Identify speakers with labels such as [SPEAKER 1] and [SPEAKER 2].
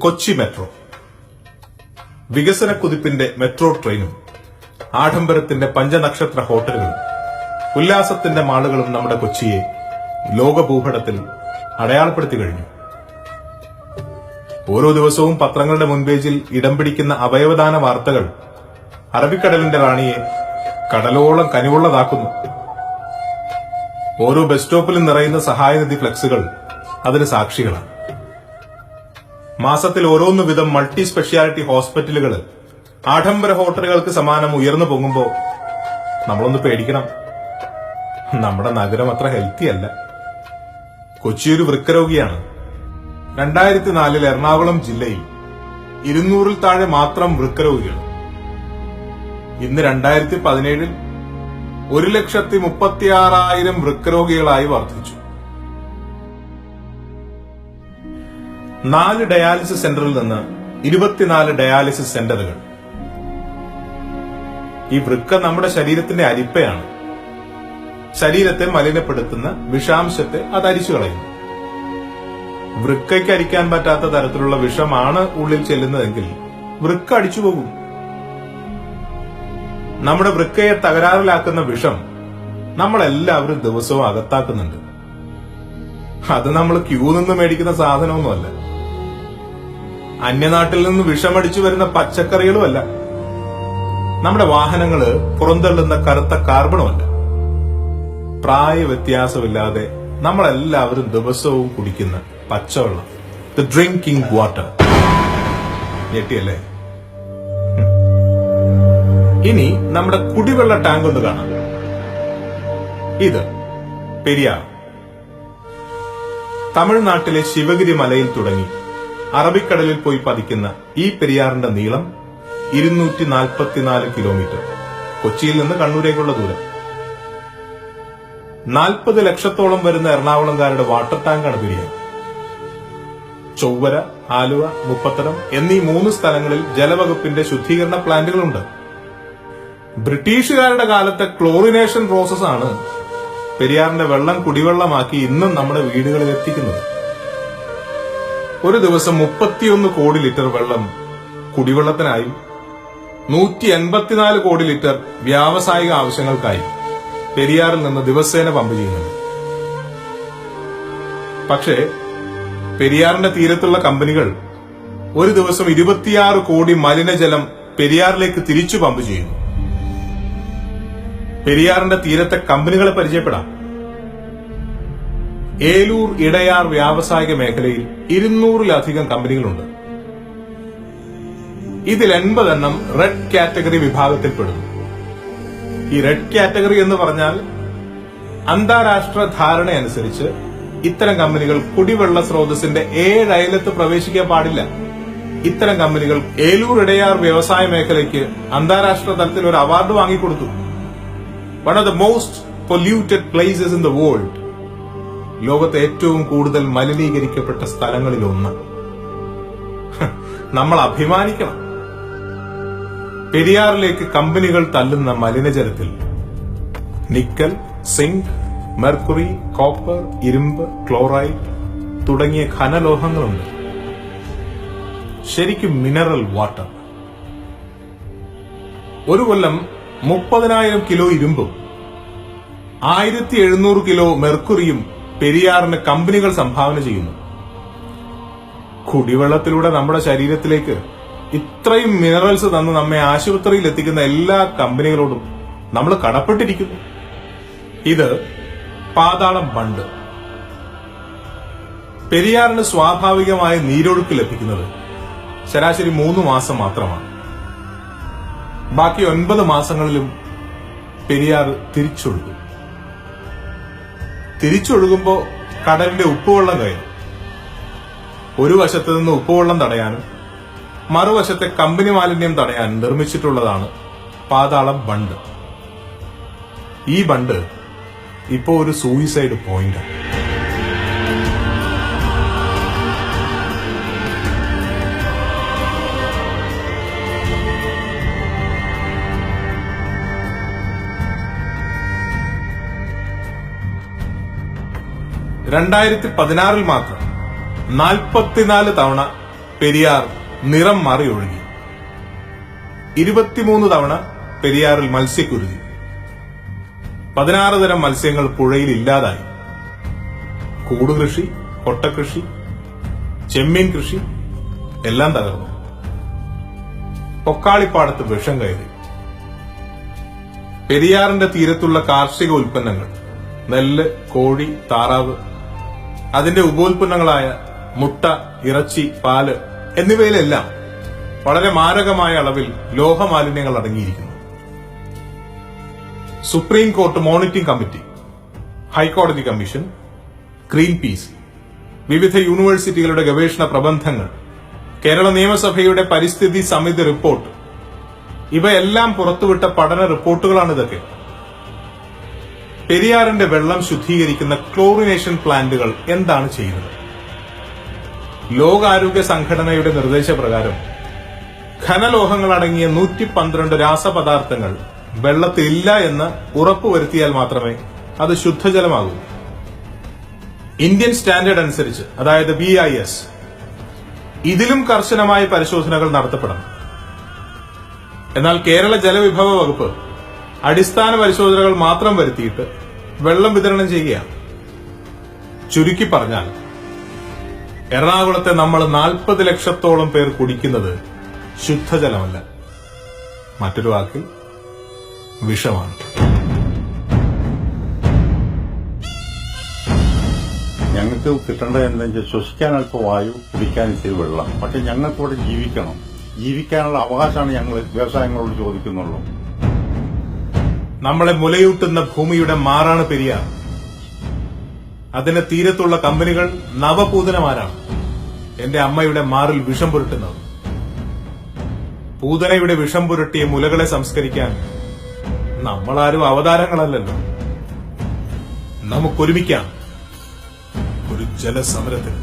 [SPEAKER 1] Kochi metro. വികസന കുതിപ്പിന്റെ metro ട്രെയിനും ആഡംബരത്തിന്റെ പഞ്ചനക്ഷത്ര ഹോട്ടലുകളും ഉല്ലാസത്തിന്റെ മാളുകളും നമ്മുടെ കൊച്ചിയെ ലോകഭൂപടത്തിൽ അടയാളപ്പെടുത്തി കഴിഞ്ഞു. ഓരോ ദിവസവും പത്രങ്ങളുടെ മുൻപേജിൽ ഇടം പിടിക്കുന്ന അവയവദാന വാർത്തകൾ അറബിക്കടലിന്റെ റാണിയെ കടലോളം കനിവുള്ളതാക്കുന്നു. ഓരോ ബസ് സ്റ്റോപ്പിലും നിറയുന്ന സഹായനിധി ഫ്ലെക്സുകൾ അതിന് സാക്ഷികളാണ്. മാസത്തിൽ ഓരോന്നു വിധം മൾട്ടി സ്പെഷ്യാലിറ്റി ഹോസ്പിറ്റലുകൾ ആഡംബര ഹോട്ടലുകൾക്ക് സമാനം ഉയർന്നു പൊങ്ങുമ്പോ നമ്മളൊന്ന് പേടിക്കണം. നമ്മുടെ നഗരം അത്ര ഹെൽത്തി അല്ല. കൊച്ചിയൊരു വൃക്കരോഗിയാണ്. 2004 എറണാകുളം ജില്ലയിൽ 200-ൽ താഴെ മാത്രം വൃക്കരോഗികൾ. ഇന്ന് 2017 1,36,000 വൃക്കരോഗികളായി വർദ്ധിച്ചു. 4 ഡയാലിസിസ് സെന്ററിൽ നിന്ന് 24 ഡയാലിസിസ് സെന്ററുകൾ. ഈ വൃക്ക നമ്മുടെ ശരീരത്തിന്റെ അരിപ്പയാണ്. ശരീരത്തെ മലിനപ്പെടുത്തുന്ന വിഷാംശത്തെ അത് അരിച്ചു കളയുന്നു. വൃക്കയ്ക്ക് അരിക്കാൻ പറ്റാത്ത തരത്തിലുള്ള വിഷമാണ് ഉള്ളിൽ ചെല്ലുന്നതെങ്കിൽ വൃക്ക അടിച്ചു പോകും. നമ്മുടെ വൃക്കയെ തകരാറിലാക്കുന്ന വിഷം നമ്മളെല്ലാവരും ദിവസവും അകത്താക്കുന്നുണ്ട്. അത് നമ്മൾ ക്യൂ നിന്ന് മേടിക്കുന്ന സാധനമൊന്നുമല്ല. അന്യനാട്ടിൽ നിന്ന് വിഷമടിച്ചു വരുന്ന പച്ചക്കറികളുമല്ല. നമ്മുടെ വാഹനങ്ങള് പുറന്തള്ളുന്ന കറുത്ത കാർബണുമല്ല. പ്രായ വ്യത്യാസമില്ലാതെ നമ്മളെല്ലാവരും ദിവസവും കുടിക്കുന്ന പച്ചവെള്ളം, ദ ഡ്രിങ്കിംഗ് വാട്ടർ. ഞെട്ടിയല്ലേ? ഇനി നമ്മുടെ കുടിവെള്ള ടാങ്ക് ഒന്ന് കാണാം. ഇത് പെരിയാർ. തമിഴ്നാട്ടിലെ ശിവഗിരി മലയിൽ തുടങ്ങി അറബിക്കടലിൽ പോയി പതിക്കുന്ന ഈ പെരിയാറിന്റെ നീളം 244 കിലോമീറ്റർ. കൊച്ചിയിൽ നിന്ന് കണ്ണൂരേക്കുള്ള ദൂരം. 40 ലക്ഷത്തോളം വരുന്ന എറണാകുളംകാരുടെ വാട്ടർ ടാങ്കാണ് പെരിയാർ. ചൊവ്വര, ആലുവ, മുപ്പത്തടം എന്നീ 3 സ്ഥലങ്ങളിൽ ജലവകുപ്പിന്റെ ശുദ്ധീകരണ പ്ലാന്റുകളുണ്ട്. ബ്രിട്ടീഷുകാരുടെ കാലത്തെ ക്ലോറിനേഷൻ പ്രോസസ്സാണ് പെരിയാറിന്റെ വെള്ളം കുടിവെള്ളമാക്കി ഇന്നും നമ്മുടെ വീടുകളിൽ എത്തിക്കുന്നത്. ഒരു ദിവസം 31 കോടി ലിറ്റർ വെള്ളം കുടിവെള്ളത്തിനായും 184 കോടി ലിറ്റർ വ്യാവസായിക ആവശ്യങ്ങൾക്കായി പെരിയാറിൽ നിന്ന് ദിവസേന പമ്പ് ചെയ്യുന്നുണ്ട്. പക്ഷേ പെരിയാറിന്റെ തീരത്തുള്ള കമ്പനികൾ ഒരു ദിവസം 26 കോടി മലിനജലം പെരിയാറിലേക്ക് തിരിച്ചു പമ്പ് ചെയ്യുന്നു. പെരിയാറിന്റെ തീരത്തെ കമ്പനികളെ പരിചയപ്പെടാം. ഏലൂർ ഇടയാർ വ്യാവസായിക മേഖലയിൽ 200-ലധികം കമ്പനികളുണ്ട്. ഇതിൽ 80 എണ്ണം റെഡ് കാറ്റഗറി വിഭാഗത്തിൽപ്പെടുന്നു. ഈ റെഡ് കാറ്റഗറി എന്ന് പറഞ്ഞാൽ അന്താരാഷ്ട്ര ധാരണയനുസരിച്ച് ഇത്തരം കമ്പനികൾ കുടിവെള്ള സ്രോതസ്സിന്റെ 7 അയലത്ത് പ്രവേശിക്കാൻ പാടില്ല. ഇത്തരം കമ്പനികൾ ഏലൂർ ഇടയാർ വ്യവസായ മേഖലയ്ക്ക് അന്താരാഷ്ട്ര തലത്തിൽ ഒരു അവാർഡ് വാങ്ങിക്കൊടുത്തു. One of the most polluted places in the world. ലോകത്തെ ഏറ്റവും കൂടുതൽ മലിനീകരിക്കപ്പെട്ട സ്ഥലങ്ങളിലൊന്ന്. നമ്മൾ അഭിമാനിക്കണം. പെരിയാറിലേക്ക് കമ്പനികൾ തള്ളുന്ന മലിനജലത്തിൽ നിക്കൽ, സിങ്ക്, മെർക്കുറി, കോപ്പർ, ഇരുമ്പ്, ക്ലോറൈഡ് തുടങ്ങിയ ഖനലോഹങ്ങളുണ്ട്. ശരിക്കും മിനറൽ വാട്ടർ. ഒരു കൊല്ലം 30,000 കിലോ ഇരുമ്പും 1,700 കിലോ മെർക്കുറിയും പെരിയാറിന് കമ്പനികൾ സംഭാവന ചെയ്യുന്നു. കുടിവെള്ളത്തിലൂടെ നമ്മുടെ ശരീരത്തിലേക്ക് ഇത്രയും മിനറൽസ് തന്ന് നമ്മെ ആശുപത്രിയിൽ എത്തിക്കുന്ന എല്ലാ കമ്പനികളോടും നമ്മൾ കടപ്പെട്ടിരിക്കുന്നു. ഇത് പാതാളം ബണ്ട്. പെരിയാറിന് സ്വാഭാവികമായ നീരൊഴുക്ക് ലഭിക്കുന്നത് ശരാശരി 3 മാസം മാത്രമാണ്. ബാക്കി 9 മാസങ്ങളിലും പെരിയാർ തിരിച്ചൊഴുകും. തിരിച്ചൊഴുകുമ്പോ കടലിന്റെ ഉപ്പുവെള്ളം കയറും. ഒരു വശത്ത് നിന്ന് ഉപ്പുവെള്ളം തടയാനും മറുവശത്തെ കമ്പനി മാലിന്യം തടയാനും നിർമ്മിച്ചിട്ടുള്ളതാണ് പാതാളം ബണ്ട്. ഈ ബണ്ട് ഇപ്പോ ഒരു സൂയിസൈഡ് പോയിന്റാണ്. ൽ മാത്രം 44 തവണ പെരിയാർ നിറം മാറി ഒഴുകി. 23 തവണ പെരിയാറിൽ മത്സ്യക്കുരുതി. 16 തരം മത്സ്യങ്ങൾ പുഴയിൽ ഇല്ലാതായി. കൂടുകൃഷി, കൊട്ടകൃഷി, ചെമ്മീൻ കൃഷി എല്ലാം തകർന്നു. പൊക്കാളിപ്പാടത്ത് വിഷം കയറി. പെരിയാറിന്റെ തീരത്തുള്ള കാർഷിക ഉൽപ്പന്നങ്ങൾ, നെല്ല്, കോഴി, താറാവ്, അതിന്റെ ഉപോൽപ്പന്നങ്ങളായ മുട്ട, ഇറച്ചി, പാല് എന്നിവയിലെല്ലാം വളരെ മാരകമായ അളവിൽ ലോഹമാലിന്യങ്ങൾ അടങ്ങിയിരിക്കുന്നു. സുപ്രീം കോർട്ട് മോണിറ്ററിംഗ് കമ്മിറ്റി, ഹൈക്കോടതി കമ്മീഷൻ, ഗ്രീൻ പീസ്, വിവിധ യൂണിവേഴ്സിറ്റികളുടെ ഗവേഷണ പ്രബന്ധങ്ങൾ, കേരള നിയമസഭയുടെ പരിസ്ഥിതി സമിതി റിപ്പോർട്ട്, ഇവയെല്ലാം പുറത്തുവിട്ട പഠന റിപ്പോർട്ടുകളാണിതൊക്കെ. പെരിയാറിന്റെ വെള്ളം ശുദ്ധീകരിക്കുന്ന ക്ലോറിനേഷൻ പ്ലാന്റുകൾ എന്താണ് ചെയ്യുന്നത്? ലോകാരോഗ്യ സംഘടനയുടെ നിർദ്ദേശപ്രകാരം ഘനലോഹങ്ങൾ അടങ്ങിയ 112 രാസപദാർത്ഥങ്ങൾ വെള്ളത്തിലില്ല എന്ന് ഉറപ്പുവരുത്തിയാൽ മാത്രമേ അത് ശുദ്ധജലമാകൂ. ഇന്ത്യൻ സ്റ്റാൻഡേർഡ് അനുസരിച്ച്, അതായത് BIS, ഇതിലും കർശനമായ പരിശോധനകൾ നടത്തപ്പെടണം. എന്നാൽ കേരള ജലവിഭവ വകുപ്പ് അടിസ്ഥാന പരിശോധനകൾ മാത്രം വരുത്തിയിട്ട് വെള്ളം വിതരണം ചെയ്യുകയാണ്. ചുരുക്കി പറഞ്ഞാൽ, എറണാകുളത്തെ നമ്മൾ 40 ലക്ഷത്തോളം പേർ കുടിക്കുന്നത് ശുദ്ധജലമല്ല, മറ്റൊരു വാക്കിൽ വിഷമാണ്.
[SPEAKER 2] ഞങ്ങൾക്ക് കിട്ടേണ്ടത് എന്താ വെച്ചാൽ ശ്വസിക്കാൻ അല്പം വായു, കുടിക്കാൻ ഇത്തിരി വെള്ളം. പക്ഷെ ഞങ്ങൾക്ക് ഇവിടെ ജീവിക്കണം. ജീവിക്കാനുള്ള അവകാശമാണ് ഞങ്ങൾ വ്യവസായങ്ങളോട് ചോദിക്കുന്നുള്ളൂ.
[SPEAKER 1] നമ്മളെ മുലയൂട്ടുന്ന ഭൂമിയുടെ മാറാണ് പെരിയാർ. അതിന്റെ തീരത്തുള്ള കമ്പനികൾ നവപൂതനമാരാണ് എന്റെ അമ്മയുടെ മാറിൽ വിഷം പുരട്ടുന്നത്. പൂതനയുടെ വിഷം പുരട്ടിയ മുലകളെ സംസ്കരിക്കാൻ നമ്മളാരും അവതാരങ്ങളല്ലല്ലോ. നമുക്കൊരുമിക്കാം ഒരു ജലസമരത്തിന്.